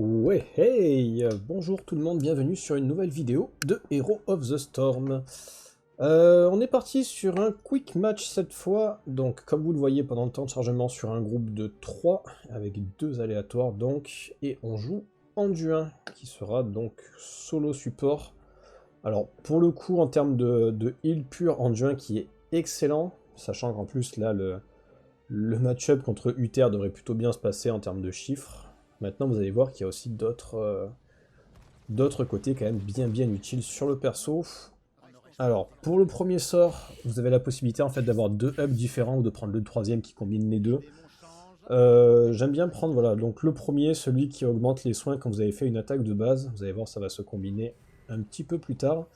Ouais, hey, bonjour tout le monde, bienvenue sur une nouvelle vidéo de Hero of the Storm. On est parti sur un quick match cette fois, donc comme vous le voyez pendant le temps de chargement sur un groupe de 3, avec 2 aléatoires donc, et on joue Anduin, qui sera donc solo support. Alors pour le coup en termes de heal pur, Anduin qui est excellent, sachant qu'en plus là le match-up contre Uther devrait plutôt bien se passer en termes de chiffres. Maintenant, vous allez voir qu'il y a aussi d'autres côtés quand même bien utiles sur le perso. Alors, pour le premier sort, vous avez la possibilité en fait d'avoir 2 hubs différents ou de prendre le troisième qui combine les deux. J'aime bien prendre, voilà, donc le premier, celui qui augmente les soins quand vous avez fait une attaque de base. Vous allez voir, ça va se combiner un petit peu plus tard.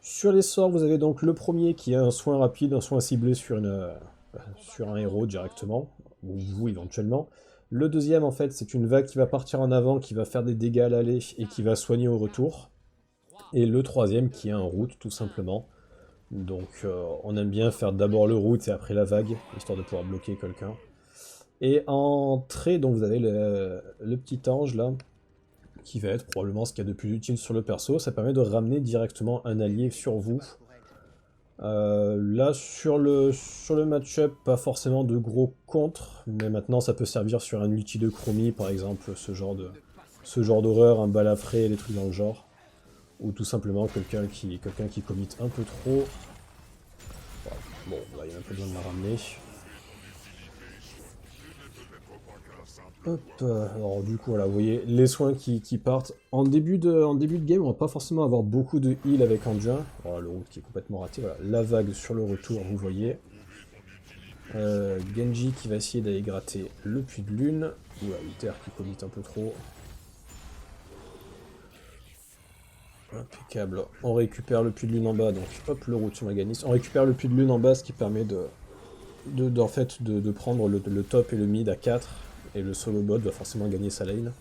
Sur les sorts, vous avez donc le premier qui a un soin rapide, un soin ciblé sur un héros directement, ou vous éventuellement. Le deuxième, en fait, c'est une vague qui va partir en avant, qui va faire des dégâts à l'aller et qui va soigner au retour. Et le troisième qui est un route, tout simplement. Donc on aime bien faire d'abord le route et après la vague, histoire de pouvoir bloquer quelqu'un. Et en trait, donc vous avez le petit ange là, qui va être probablement ce qu'il y a de plus utile sur le perso. Ça permet de ramener directement un allié sur vous. Là, sur le match-up, pas forcément de gros contre, mais maintenant ça peut servir sur un ulti de Chromie, par exemple, ce genre d'horreur, un balafré, des trucs dans le genre. Ou tout simplement quelqu'un qui commit un peu trop. Bon, là, il y a un peu besoin de la ramener. Hop, alors du coup, voilà, vous voyez, les soins qui partent. En début de game, on va pas forcément avoir beaucoup de heal avec Anduin. Oh, le route qui est complètement raté, voilà. La vague sur le retour, vous voyez. Genji qui va essayer d'aller gratter le puits de lune. Oula, Uther qui commit un peu trop. Impeccable. On récupère le puits de lune en bas, donc hop, le route sur Maganis. On récupère le puits de lune en bas, ce qui permet en fait, de prendre le top et le mid à 4. Et le solo bot va forcément gagner sa lane.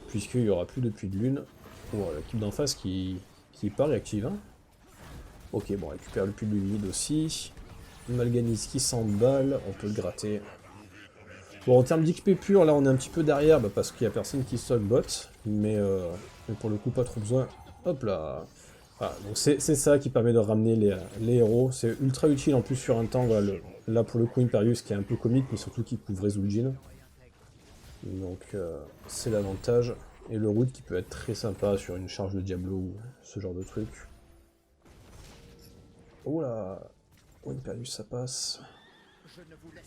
Puisqu'il n'y aura plus de puits de lune. Oh, l'équipe d'en face qui est pas réactive. Hein. Ok, bon, on récupère le puits de lune mid aussi. Malganis qui s'emballe, on peut le gratter. Bon, en termes d'XP pur, là on est un petit peu derrière parce qu'il n'y a personne qui stock bot, mais pour le coup pas trop besoin. Hop là. Voilà, donc c'est ça qui permet de ramener les héros. C'est ultra utile en plus sur un tank. Voilà, là pour le coup Imperius qui est un peu comique, mais surtout qui couvre Zul'jin. Donc c'est l'avantage. Et le route qui peut être très sympa sur une charge de Diablo ou ce genre de truc. Oh là, oh, Imperius ça passe.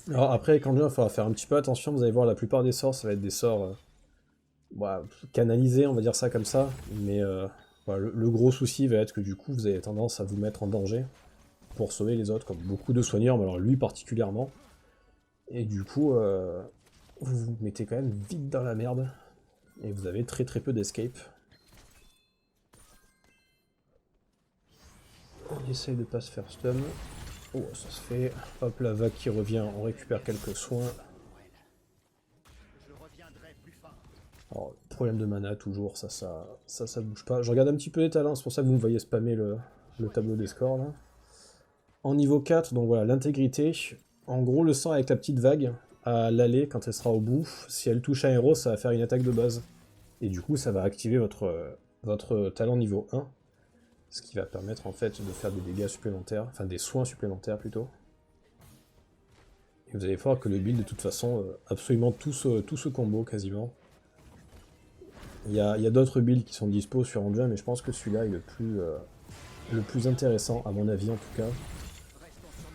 Alors après, avec Anduin, il faudra faire un petit peu attention. Vous allez voir, la plupart des sorts, ça va être des sorts canalisés, on va dire ça comme ça. Mais voilà, le gros souci va être que du coup, vous avez tendance à vous mettre en danger pour sauver les autres, comme beaucoup de soigneurs, mais alors lui particulièrement. Et du coup, vous vous mettez quand même vite dans la merde. Et vous avez très peu d'escape. On essaye de pas se faire stun. Oh, ça se fait. Hop, la vague qui revient, on récupère quelques soins. Alors, problème de mana, toujours, ça bouge pas. Je regarde un petit peu les talents, c'est pour ça que vous me voyez spammer le tableau des scores, là. En niveau 4, donc voilà, l'intégrité. En gros, le sang avec la petite vague, à l'aller, quand elle sera au bout, si elle touche un héros, ça va faire une attaque de base. Et du coup, ça va activer votre talent niveau 1. Ce qui va permettre, en fait, de faire des dégâts supplémentaires, enfin des soins supplémentaires, plutôt. Et vous allez voir que le build, de toute façon, absolument tout ce combo, quasiment. Il y a d'autres builds qui sont dispo sur Anduin, mais je pense que celui-là est le plus intéressant, à mon avis en tout cas.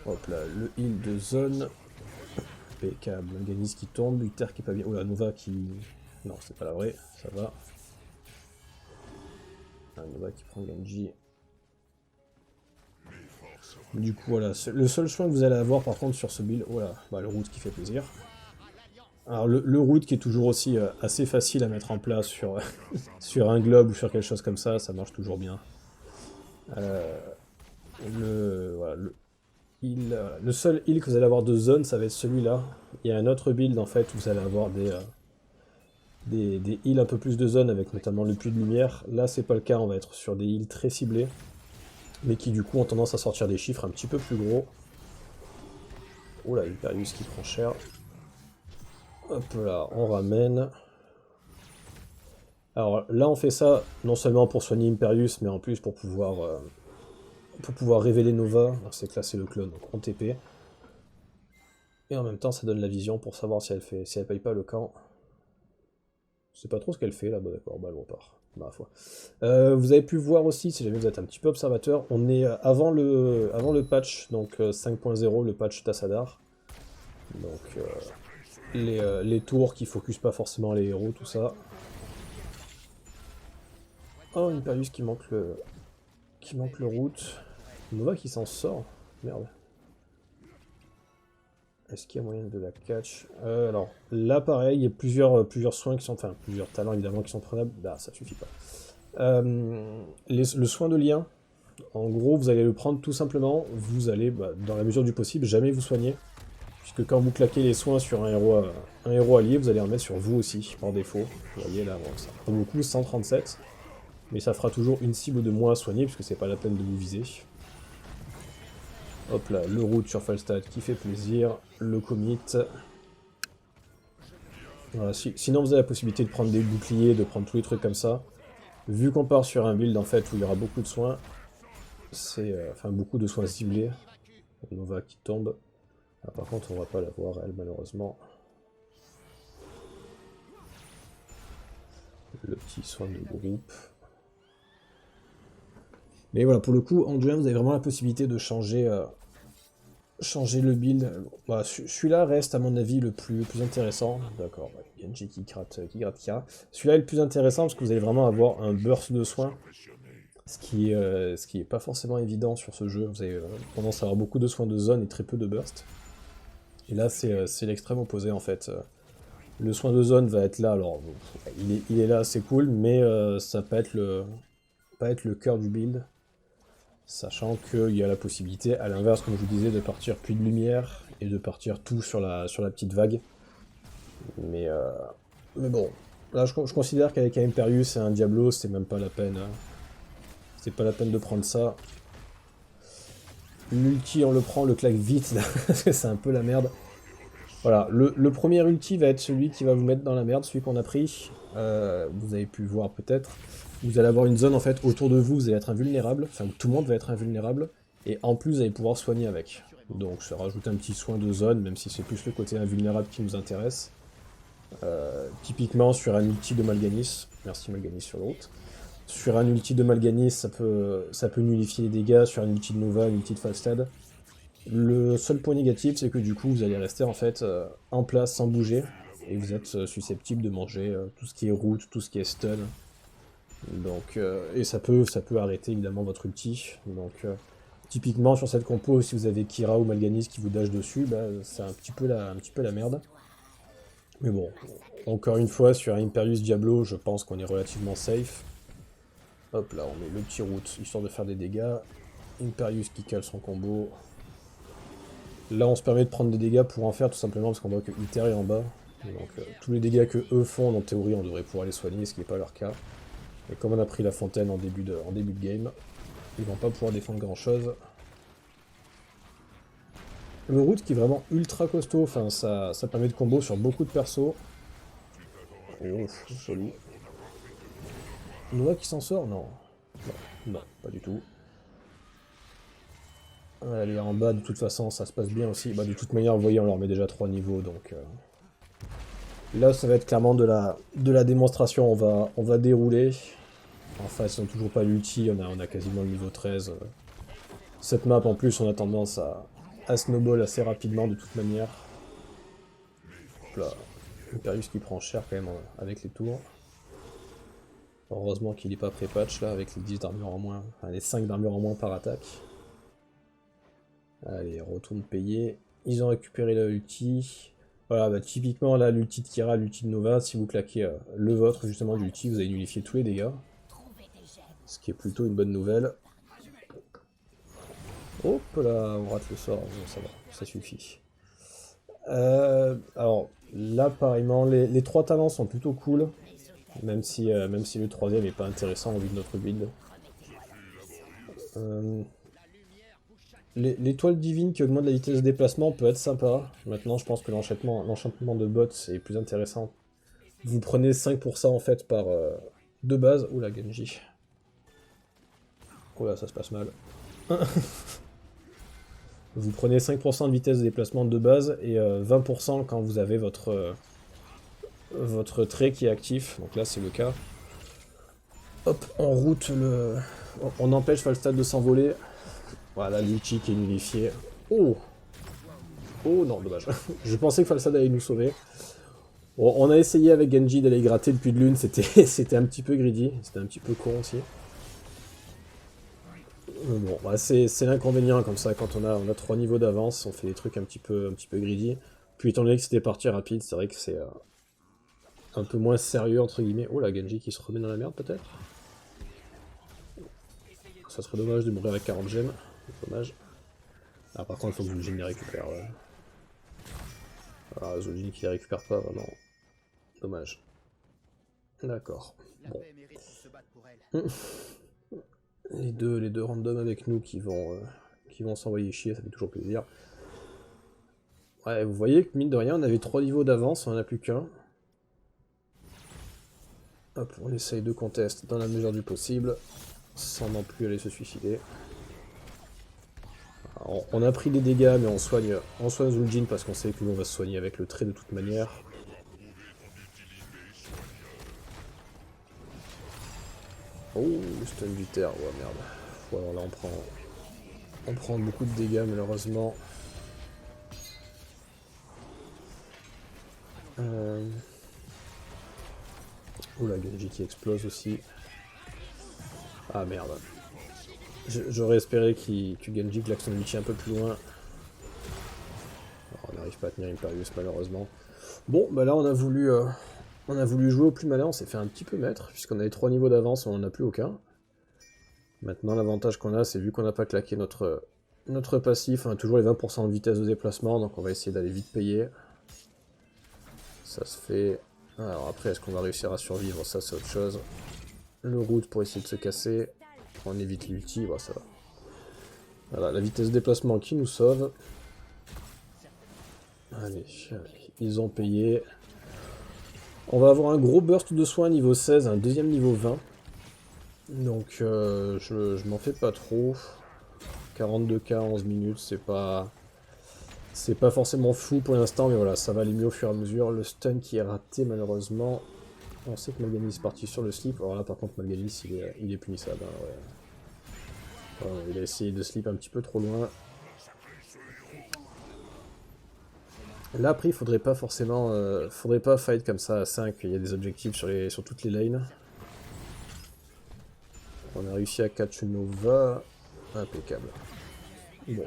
Hop là, le heal de zone. Impeccable. Ganis qui tombe, Uther qui est pas bien. Oh la Nova qui... Non, c'est pas la vraie, ça va. La Nova qui prend Genji. Du coup, voilà, le seul soin que vous allez avoir par contre sur ce build, oh là, bah, le route qui fait plaisir. Alors le route qui est toujours aussi assez facile à mettre en place sur, sur un globe ou sur quelque chose comme ça marche toujours bien. Voilà, le seul heal que vous allez avoir de zone, ça va être celui-là. Il y a un autre build en fait où vous allez avoir des heals un peu plus de zone avec notamment le puits de lumière. Là c'est pas le cas, on va être sur des heals très ciblés, mais qui du coup ont tendance à sortir des chiffres un petit peu plus gros. Oh là, Imperius qui prend cher. Hop là, on ramène. Alors là, on fait ça non seulement pour soigner Imperius, mais en plus pour pouvoir révéler Nova. Alors, c'est que là, c'est le clone, donc on TP. Et en même temps, ça donne la vision pour savoir si elle paye pas le camp. Je sais pas trop ce qu'elle fait là, bah d'accord, bah elle repart. Bah, foi. Vous avez pu voir aussi, si jamais vous êtes un petit peu observateur, on est avant le patch, donc 5.0, le patch Tassadar. Donc les tours qui focus pas forcément les héros, tout ça. Oh, Imperius qui manque le route. Nova qui s'en sort. Merde. Est-ce qu'il y a moyen de la catch? Alors, là, pareil, il y a plusieurs soins qui sont... Enfin, plusieurs talents, évidemment, qui sont prenables. Bah, ça suffit pas. Le soin de lien, en gros, vous allez le prendre tout simplement. Vous allez, bah, dans la mesure du possible, jamais vous soigner. Puisque quand vous claquez les soins sur un héros allié, vous allez en mettre sur vous aussi, par défaut. Vous voyez, là, bon, ça prend beaucoup, 137. Mais ça fera toujours une cible de moins à soigner, puisque c'est pas la peine de vous viser. Hop là, le route sur Falstad qui fait plaisir, le commit. Voilà, sinon vous avez la possibilité de prendre des boucliers, de prendre tous les trucs comme ça. Vu qu'on part sur un build en fait où il y aura beaucoup de soins, c'est enfin beaucoup de soins ciblés. Nova qui tombe. Ah, par contre on va pas la voir elle malheureusement. Le petit soin de groupe. Mais voilà, pour le coup, en duel, vous avez vraiment la possibilité de changer le build. Bah, celui-là reste à mon avis le plus intéressant. D'accord, ouais, Genji qui gratte Kira. Celui-là est le plus intéressant parce que vous allez vraiment avoir un burst de soins. Ce qui est pas forcément évident sur ce jeu. Vous avez tendance à avoir beaucoup de soins de zone et très peu de burst. Et là c'est l'extrême opposé en fait. Le soin de zone va être là, alors il est là, c'est cool, mais ça va pas être le cœur du build. Sachant qu'il y a la possibilité, à l'inverse, comme je vous disais, de partir puits de lumière et de partir tout sur la petite vague. Mais, mais bon, là je considère qu'avec un Imperius et un Diablo, c'est même pas la peine. Hein. C'est pas la peine de prendre ça. L'ulti, on le prend, le claque vite, parce que c'est un peu la merde. Voilà, le premier ulti va être celui qui va vous mettre dans la merde, celui qu'on a pris. Vous avez pu voir peut-être. Vous allez avoir une zone en fait autour de vous, vous allez être invulnérable, enfin tout le monde va être invulnérable, et en plus vous allez pouvoir soigner avec. Donc ça rajoute un petit soin de zone, même si c'est plus le côté invulnérable qui nous intéresse. Typiquement sur un ulti de Mal'Ganis, merci Mal'Ganis sur le route. Sur un ulti de Mal'Ganis, ça peut nullifier les dégâts, sur un ulti de Nova, un ulti de Falstad. Le seul point négatif, c'est que du coup, vous allez rester en fait en place sans bouger, et vous êtes susceptible de manger tout ce qui est route, tout ce qui est stun. Donc, et ça peut arrêter évidemment votre ulti. Donc, typiquement sur cette compo, si vous avez Kira ou Mal'Ganis qui vous dash dessus, bah, c'est un petit peu la merde. Mais bon, encore une fois, sur un Imperius Diablo, je pense qu'on est relativement safe. Hop là, on met le petit route, histoire de faire des dégâts. Imperius qui cale son combo. Là, on se permet de prendre des dégâts pour en faire, tout simplement parce qu'on voit que Iter est en bas. Donc, tous les dégâts que eux font, en théorie, on devrait pouvoir les soigner, ce qui n'est pas leur cas. Et comme on a pris la fontaine en début de game, ils vont pas pouvoir défendre grand chose. Le route qui est vraiment ultra costaud, enfin ça permet de combo sur beaucoup de persos. Oh, joli. Noah qui s'en sort? Non. Non, pas du tout. Allez, en bas, de toute façon, ça se passe bien aussi. Bah, de toute manière, vous voyez, on leur met déjà 3 niveaux, donc... Là, ça va être clairement de la démonstration, on va dérouler. Enfin, ils n'ont toujours pas l'ulti, on a quasiment le niveau 13. Cette map, en plus, on a tendance à snowball assez rapidement, de toute manière. Hop là, Imperius qui prend cher quand même avec les tours. Heureusement qu'il n'est pas pré-patch, là, avec les 10 d'armure en moins, enfin, les 5 d'armure en moins par attaque. Allez, retourne payer. Ils ont récupéré la ulti. Voilà, bah, typiquement là, l'ulti de Kira, l'ulti de Nova, si vous claquez le vôtre justement d'ulti, vous allez nullifier tous les dégâts. Ce qui est plutôt une bonne nouvelle. Hop là, on rate le sort, bon, ça va, ça suffit. Alors là, pareillement, les 3 talents sont plutôt cool, même si le troisième n'est pas intéressant au vu de notre build. L'étoile divine qui augmente la vitesse de déplacement peut être sympa. Maintenant, je pense que l'enchantement de bot est plus intéressant. Vous prenez 5% en fait de base. Oula, Genji. Oula, ça se passe mal. Vous prenez 5% de vitesse de déplacement de base et 20% quand vous avez votre trait qui est actif. Donc là, c'est le cas. Hop, on route le... On empêche Falstad de s'envoler. Voilà, l'ulti qui est nullifié. Oh! Oh non, dommage. Je pensais que Falstad allait nous sauver. Bon, on a essayé avec Genji d'aller gratter le puits de lune, c'était un petit peu greedy, c'était un petit peu con aussi. Bon, bah c'est l'inconvénient comme ça, quand on a 3 niveaux d'avance, on fait des trucs un petit peu greedy. Puis étant donné que c'était parti rapide, c'est vrai que c'est un peu moins sérieux entre guillemets. Oh la Genji qui se remet dans la merde peut-être. Ça serait dommage de mourir avec 40 gemmes, dommage. Ah par contre il faut que Zul'jin les récupère. Ouais. Ah Zul'jin qui les récupère pas vraiment. Dommage. D'accord. Bon. Les deux randoms avec nous qui vont s'envoyer chier, ça fait toujours plaisir. Ouais, vous voyez que mine de rien, on avait 3 niveaux d'avance, on en a plus qu'un. Hop, on essaye de contest dans la mesure du possible, sans non plus aller se suicider. Alors, on a pris des dégâts, mais on soigne Zul'jin parce qu'on sait que nous on va se soigner avec le trait de toute manière. Oh, le stun du terre, ouais merde. Bon, alors là on prend beaucoup de dégâts malheureusement. Oula, Genji qui explose aussi. Ah merde. J'aurais espéré que Genji claque son ulti un peu plus loin. Alors, on n'arrive pas à tenir Imperius malheureusement. Bon, bah là on a voulu jouer au plus malin, on s'est fait un petit peu mettre, puisqu'on avait 3 niveaux d'avance, on n'en a plus aucun. Maintenant l'avantage qu'on a, c'est vu qu'on n'a pas claqué notre passif, on a toujours les 20% de vitesse de déplacement, donc on va essayer d'aller vite payer. Ça se fait... Alors après, est-ce qu'on va réussir à survivre? Ça c'est autre chose. Le route pour essayer de se casser. On évite l'ulti, bah, ça va. Voilà, la vitesse de déplacement qui nous sauve. Allez, ils ont payé. On va avoir un gros burst de soins niveau 16, un deuxième niveau 20. Donc je m'en fais pas trop. 42k 11 minutes, c'est pas forcément fou pour l'instant, mais voilà, ça va aller mieux au fur et à mesure. Le stun qui est raté malheureusement. On sait que Mal'Ganis est parti sur le slip. Alors là par contre Mal'Ganis il est punissable. Hein, ouais. Ouais, il a essayé de slip un petit peu trop loin. Là après il faudrait pas forcément... faudrait pas fight comme ça à 5, il y a des objectifs sur toutes les lanes. On a réussi à catch Nova. Impeccable. Bon.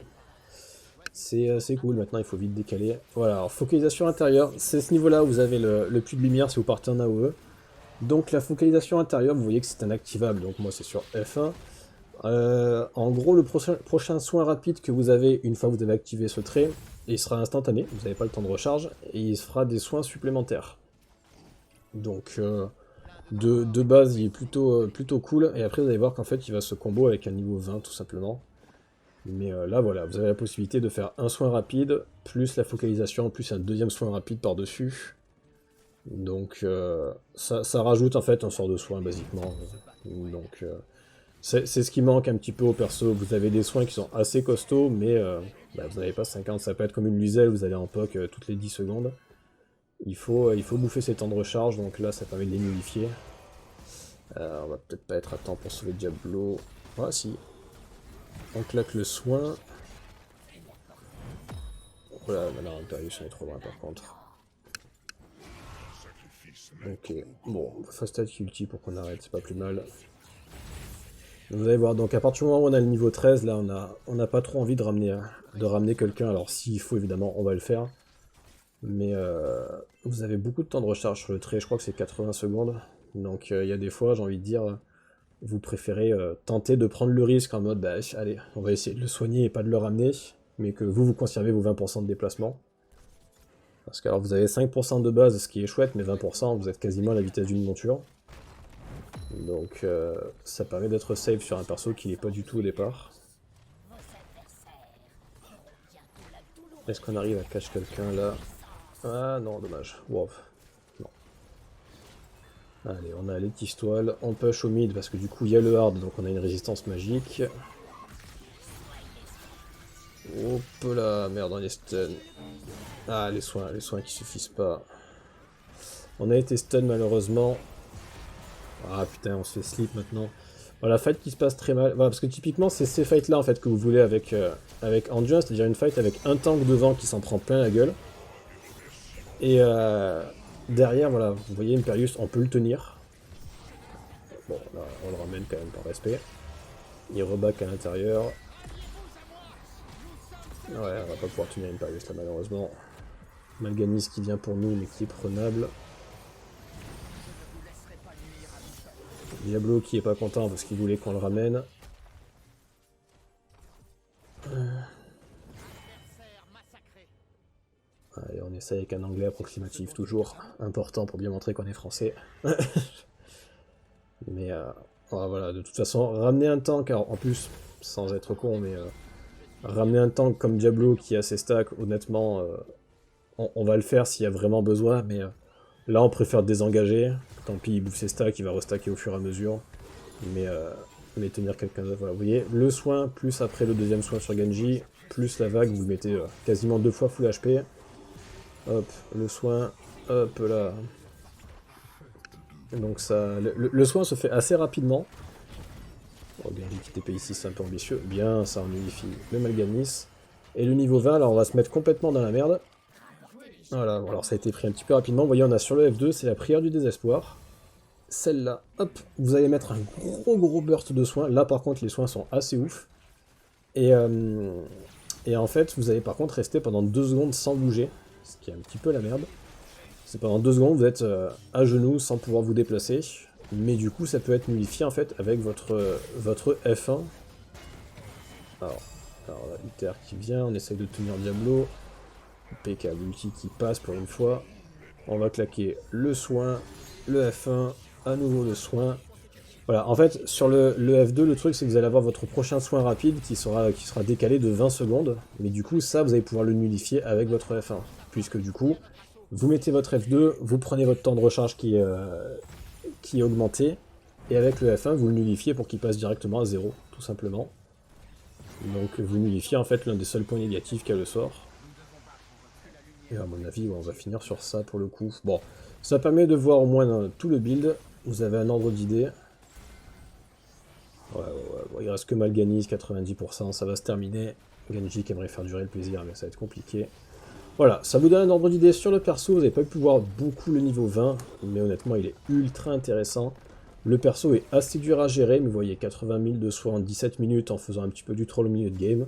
C'est cool, maintenant il faut vite décaler. Voilà, alors focalisation intérieure, c'est ce niveau-là où vous avez le puits de lumière si vous partez en AOE. Donc la focalisation intérieure, vous voyez que c'est inactivable, donc moi c'est sur F1. En gros, le prochain soin rapide que vous avez, une fois que vous avez activé ce trait, il sera instantané, vous n'avez pas le temps de recharge, et il se fera des soins supplémentaires. Donc de base, il est plutôt cool, et après vous allez voir qu'en fait il va se combo avec un niveau 20 tout simplement. Mais là voilà, vous avez la possibilité de faire un soin rapide, plus la focalisation, plus un deuxième soin rapide par-dessus. Donc ça rajoute en fait un sort de soin basiquement. Donc c'est ce qui manque un petit peu au perso. Vous avez des soins qui sont assez costauds, mais bah, vous n'avez pas 50, ça peut être comme une Luzel, vous allez en poke toutes les 10 secondes. Il faut bouffer ses temps de recharge, donc là ça permet de les nullifier. On va peut-être pas être à temps pour sauver Diablo. Ah si. On claque le soin. Voilà, maintenant Imperius on est trop loin par contre. Ok, bon, fast attack ulti pour qu'on arrête, c'est pas plus mal. Vous allez voir, donc à partir du moment où on a le niveau 13, là on n'a pas trop envie de ramener quelqu'un. Alors s'il faut évidemment, on va le faire. Mais vous avez beaucoup de temps de recharge sur le trait, je crois que c'est 80 secondes. Donc il y a des fois, j'ai envie de dire, vous préférez tenter de prendre le risque en mode, bah allez, on va essayer de le soigner et pas de le ramener, mais que vous conservez vos 20% de déplacement. Parce que alors vous avez 5% de base, ce qui est chouette, mais 20%, vous êtes quasiment à la vitesse d'une monture. Donc ça permet d'être safe sur un perso qui n'est pas du tout au départ. Est-ce qu'on arrive à catch quelqu'un là? Ah non, dommage. Wow. Non. Allez, on a les Tistoiles, on push au mid parce que du coup il y a le hard, donc on a une résistance magique. Hop là, merde, on est stun. Ah, les soins qui suffisent pas. On a été stun malheureusement. Ah putain, on se fait slip maintenant. Voilà, fight qui se passe très mal. Voilà, parce que typiquement c'est ces fights là en fait que vous voulez avec Anduin, c'est-à-dire une fight avec un tank devant qui s'en prend plein la gueule. Et derrière, voilà, vous voyez Imperius, on peut le tenir. Bon, là, on le ramène quand même par respect. Il reback à l'intérieur. Ouais, on va pas pouvoir tenir Imperius là malheureusement. Malganis qui vient pour nous mais qui est prenable. Diablo qui est pas content parce qu'il voulait qu'on le ramène. Allez, on essaye avec un anglais approximatif, toujours important pour bien montrer qu'on est français. Mais voilà, de toute façon, ramener un tank, alors, en plus, sans être con, mais ramener un tank comme Diablo qui a ses stacks, honnêtement, on va le faire s'il y a vraiment besoin, mais là on préfère désengager. Tant pis, il bouffe ses stacks, il va restacker au fur et à mesure. Mais tenir quelqu'un d'autre, voilà. Vous voyez, le soin, plus après le deuxième soin sur Genji, plus la vague, vous le mettez quasiment 2 fois full HP. Hop, le soin, hop là. Donc ça, le soin se fait assez rapidement. Bon, Genji qui TP ici, c'est un peu ambitieux. Bien, ça on unifie le Malganis. Et le niveau 20, là on va se mettre complètement dans la merde. Voilà, bon, alors ça a été pris un petit peu rapidement. Vous voyez, on a sur le F2, c'est la prière du désespoir. Celle-là, hop, vous allez mettre un gros burst de soins. Là par contre, les soins sont assez ouf. Et en fait, vous allez par contre rester pendant 2 secondes sans bouger. Ce qui est un petit peu la merde. C'est pendant 2 secondes, vous êtes à genoux sans pouvoir vous déplacer. Mais du coup, ça peut être nullifié en fait avec votre F1. Alors là, Uther qui vient, on essaye de tenir Diablo. PK, l'ulti qui passe pour une fois. On va claquer le soin, le F1, à nouveau le soin. Voilà, en fait, sur le F2, le truc, c'est que vous allez avoir votre prochain soin rapide qui sera décalé de 20 secondes. Mais du coup, ça, vous allez pouvoir le nullifier avec votre F1. Puisque du coup, vous mettez votre F2, vous prenez votre temps de recharge qui est augmenté, et avec le F1, vous le nullifiez pour qu'il passe directement à 0, tout simplement. Donc vous nullifiez en fait l'un des seuls points négatifs qu'a le sort. Et à mon avis, on va finir sur ça pour le coup. Bon, ça permet de voir au moins tout le build, vous avez un ordre d'idée. Ouais, bon, il reste que Malganis, 90%, ça va se terminer. Genji qui aimerait faire durer le plaisir, mais ça va être compliqué. Voilà, ça vous donne un ordre d'idée sur le perso, vous n'avez pas pu voir beaucoup le niveau 20, mais honnêtement il est ultra intéressant. Le perso est assez dur à gérer, mais vous voyez 80 000 de soins en 17 minutes en faisant un petit peu du troll au milieu de game.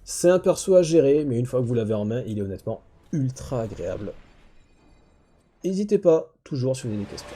C'est un perso à gérer, mais une fois que vous l'avez en main, il est honnêtement ultra agréable. N'hésitez pas, toujours si vous avez des questions.